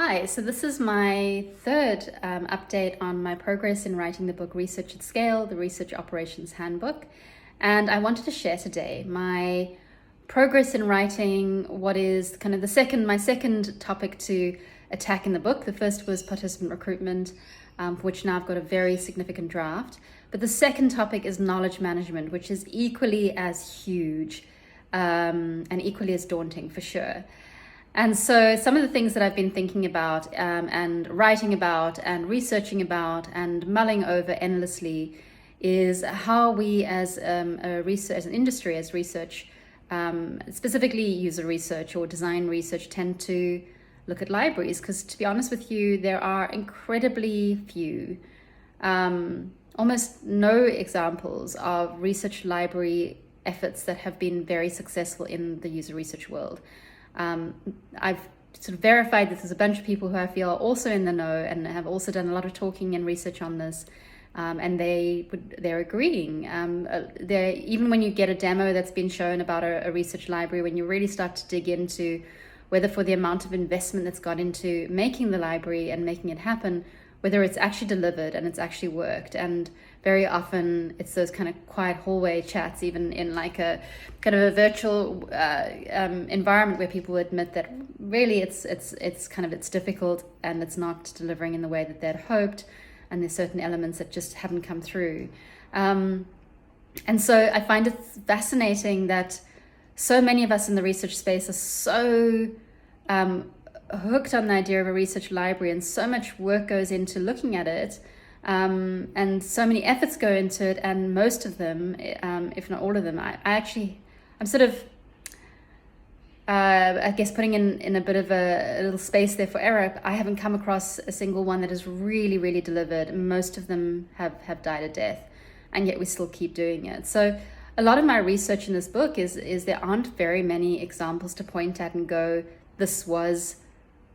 Hi, so this is my third update on my progress in writing the book Research at Scale, the Research Operations Handbook. And I wanted to share today my progress in writing what is kind of my second topic to attack in the book. The first was participant recruitment, for which now I've got a very significant draft. But the second topic is knowledge management, which is equally as huge and equally as daunting for sure. And so some of the things that I've been thinking about and writing about and researching about and mulling over endlessly is how we as as an industry, as research, specifically user research or design research, tend to look at libraries. Because to be honest with you, there are incredibly few, almost no examples of research library efforts that have been very successful in the user research world. I've sort of verified that there's a bunch of people who I feel are also in the know and have also done a lot of talking and research on this, and they're agreeing. Even when you get a demo that's been shown about a research library, when you really start to dig into whether for the amount of investment that's gone into making the library and making it happen, whether it's actually delivered and it's actually worked. And very often it's those kind of quiet hallway chats, even in like a kind of a virtual environment, where people admit that really it's difficult and it's not delivering in the way that they'd hoped, and there's certain elements that just haven't come through. And so I find it fascinating that so many of us in the research space are so hooked on the idea of a research library, and so much work goes into looking at it, and so many efforts go into it, and most of them, if not all of them, I'm sort of I guess putting in a bit of a little space there for error. I haven't come across a single one that has really, really delivered. Most of them have died a death, and yet we still keep doing it. So a lot of my research in this book is there aren't very many examples to point at and go, this was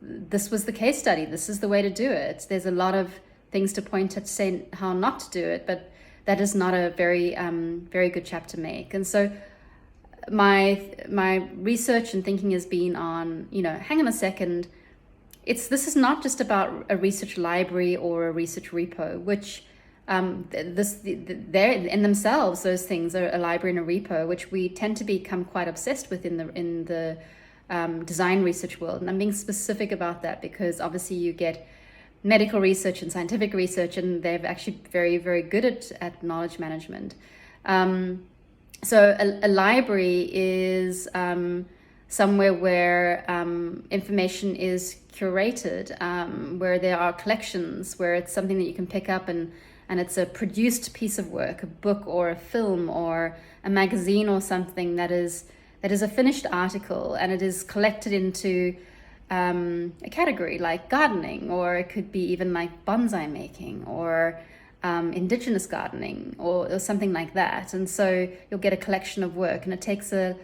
the case study, this is the way to do it. There's a lot of things to point at to say how not to do it, but that is not a very good chapter to make. And so my research and thinking has been on, hang on a second, this is not just about a research library or a research repo, which they're in themselves, those things are a library and a repo, which we tend to become quite obsessed with in the design research world. And I'm being specific about that because obviously you get medical research and scientific research, and they're actually very, very good at knowledge management. So a library is somewhere where information is curated, where there are collections, where it's something that you can pick up and it's a produced piece of work, a book or a film or a magazine or something that is a finished article, and it is collected into a category like gardening, or it could be even like bonsai making or indigenous gardening or something like that. And so you'll get a collection of work, and it takes a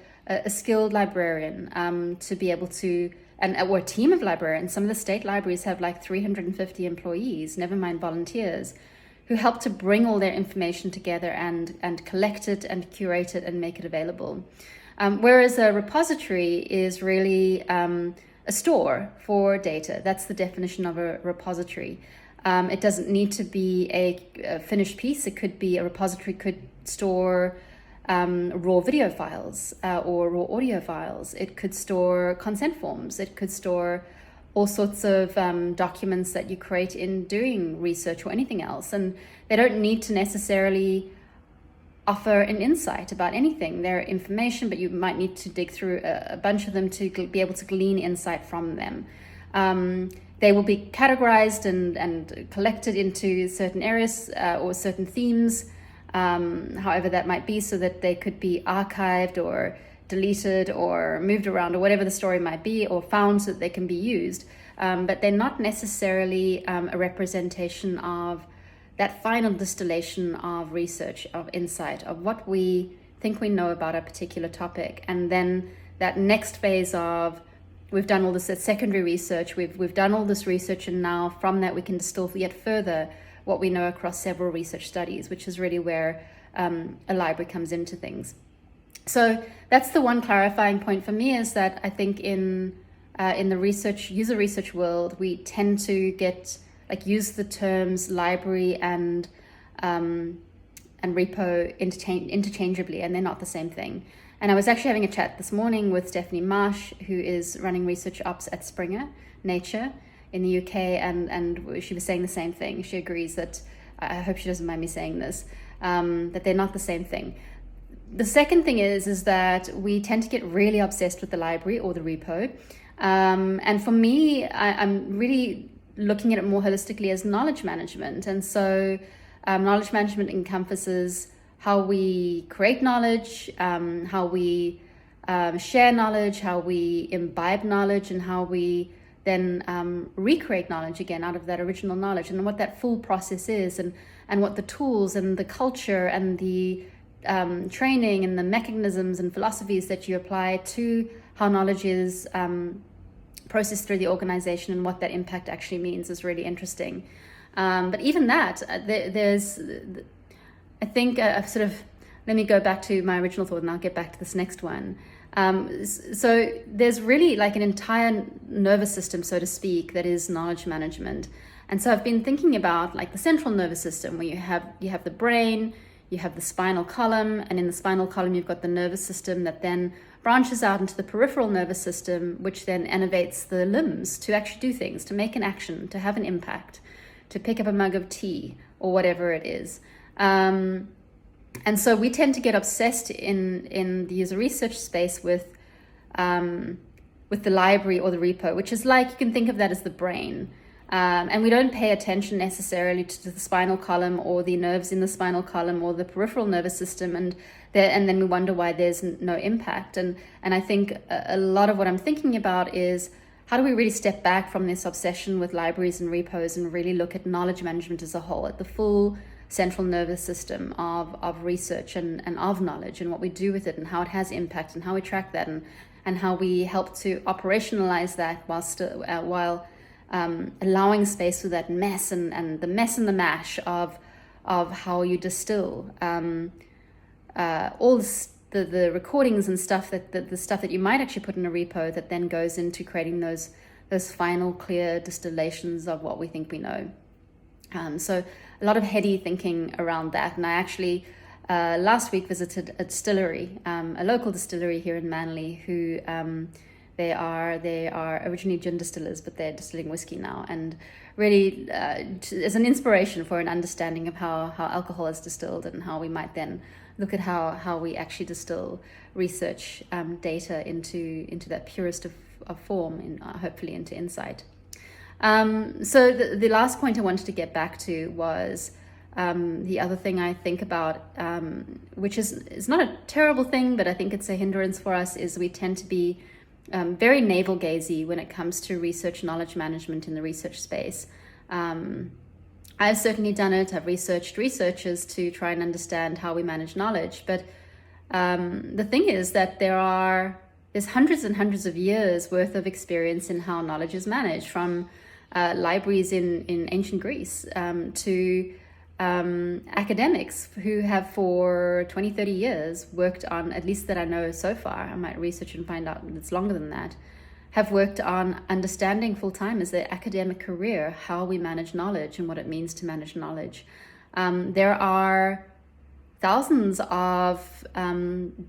skilled librarian to be able to, or a team of librarians. Some of the state libraries have like 350 employees, never mind volunteers, who help to bring all their information together and collect it and curate it and make it available. Whereas a repository is really a store for data. That's the definition of a repository. It doesn't need to be a finished piece. It could be a repository could store raw video files or raw audio files. It could store consent forms. It could store all sorts of documents that you create in doing research or anything else. And they don't need to necessarily offer an insight about anything. They're information, but you might need to dig through a bunch of them to be able to glean insight from them. They will be categorized and collected into certain areas or certain themes, however that might be, so that they could be archived or deleted or moved around or whatever the story might be, or found so that they can be used. But they're not necessarily a representation of that final distillation of research, of insight, of what we think we know about a particular topic. And then that next phase of, we've done all this secondary research, we've done all this research, and now from that we can distill yet further what we know across several research studies, which is really where a library comes into things. So that's the one clarifying point for me, is that I think in in the user research world, we tend to use the terms library and repo interchangeably, and they're not the same thing. And I was actually having a chat this morning with Stephanie Marsh, who is running research ops at Springer Nature in the UK, and she was saying the same thing. She agrees that, I hope she doesn't mind me saying this, that they're not the same thing. The second thing is that we tend to get really obsessed with the library or the repo. And for me, I'm really looking at it more holistically as knowledge management. And so knowledge management encompasses how we create knowledge, how we share knowledge, how we imbibe knowledge, and how we then recreate knowledge again out of that original knowledge, and what that full process is, and what the tools and the culture and the training and the mechanisms and philosophies that you apply to how knowledge is processed through the organization, and what that impact actually means is really interesting. But even that, there's, I think, let me go back to my original thought and I'll get back to this next one. So there's really like an entire nervous system, so to speak, that is knowledge management. And so I've been thinking about like the central nervous system, where you have the brain, you have the spinal column, and in the spinal column you've got the nervous system that then branches out into the peripheral nervous system, which then innervates the limbs to actually do things, to make an action, to have an impact, to pick up a mug of tea or whatever it is. And so we tend to get obsessed in the user research space with the library or the repo, which is like, you can think of that as the brain. And we don't pay attention necessarily to the spinal column or the nerves in the spinal column or the peripheral nervous system, and then we wonder why there's no impact. And I think a lot of what I'm thinking about is, how do we really step back from this obsession with libraries and repos and really look at knowledge management as a whole, at the full central nervous system of research and of knowledge, and what we do with it, and how it has impact, and how we track that, and how we help to operationalize that while allowing space for that mess and the mess and the mash of how you distill all the recordings and stuff, the stuff that you might actually put in a repo, that then goes into creating those final clear distillations of what we think we know. So a lot of heady thinking around that. And I actually last week visited a distillery, a local distillery here in Manly, who they are originally gin distillers, but they're distilling whiskey now, and really is an inspiration for an understanding of how alcohol is distilled, and how we might then look at how we actually distill research data into that purest of form, and hopefully into insight. So the last point I wanted to get back to was the other thing I think about, which is not a terrible thing, but I think it's a hindrance for us, is we tend to be very navel-gazy when it comes to research knowledge management in the research space. I've certainly done it. I've researched researchers to try and understand how we manage knowledge. But the thing is that there's hundreds and hundreds of years worth of experience in how knowledge is managed, from libraries in ancient Greece to academics who have for 20, 30 years worked on, at least that I know so far, I might research and find out it's longer than that, have worked on understanding full-time as their academic career how we manage knowledge and what it means to manage knowledge. There are thousands of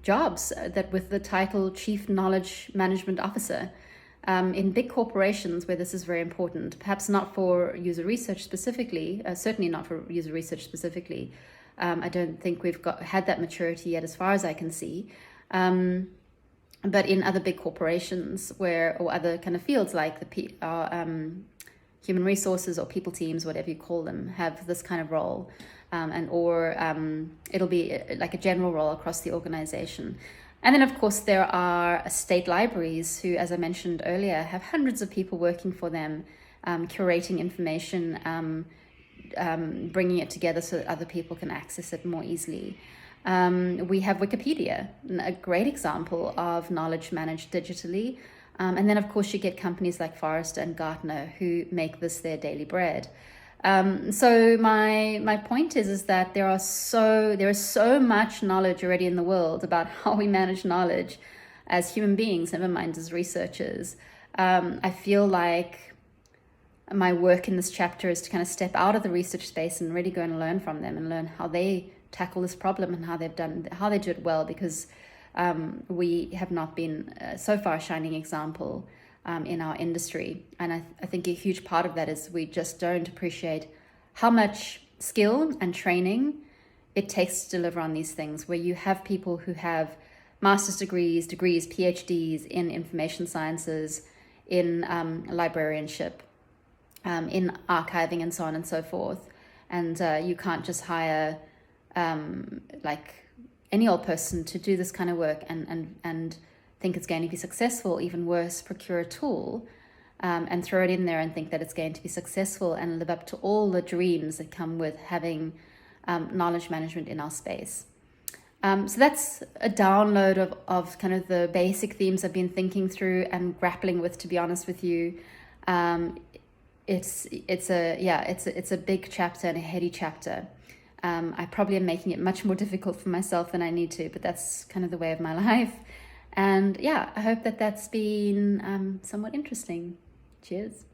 jobs that with the title Chief Knowledge Management Officer in big corporations where this is very important. Perhaps not for user research specifically, certainly not for user research specifically. I don't think we've had that maturity yet, as far as I can see. But in other big corporations or other kind of fields like the human resources or people teams, whatever you call them, have this kind of role, or it'll be like a general role across the organization. And then, of course, there are state libraries who, as I mentioned earlier, have hundreds of people working for them, curating information, bringing it together so that other people can access it more easily. We have Wikipedia, a great example of knowledge managed digitally. And then, of course, you get companies like Forrester and Gartner who make this their daily bread. So my point is that there is so much knowledge already in the world about how we manage knowledge as human beings, never mind as researchers, I feel like my work in this chapter is to kind of step out of the research space and really go and learn from them and learn how they tackle this problem and how they do it well, because we have not been so far a shining example in our industry. And I think a huge part of that is we just don't appreciate how much skill and training it takes to deliver on these things, where you have people who have master's degrees, PhDs in information sciences, in librarianship, in archiving, and so on and so forth. And you can't just hire like any old person to do this kind of work and think it's going to be successful. Even worse, procure a tool and throw it in there and think that it's going to be successful and live up to all the dreams that come with having knowledge management in our space. So that's a download of kind of the basic themes I've been thinking through and grappling with, to be honest with you. It's a big chapter and a heady chapter. I probably am making it much more difficult for myself than I need to, but that's kind of the way of my life. And yeah, I hope that that's been somewhat interesting. Cheers.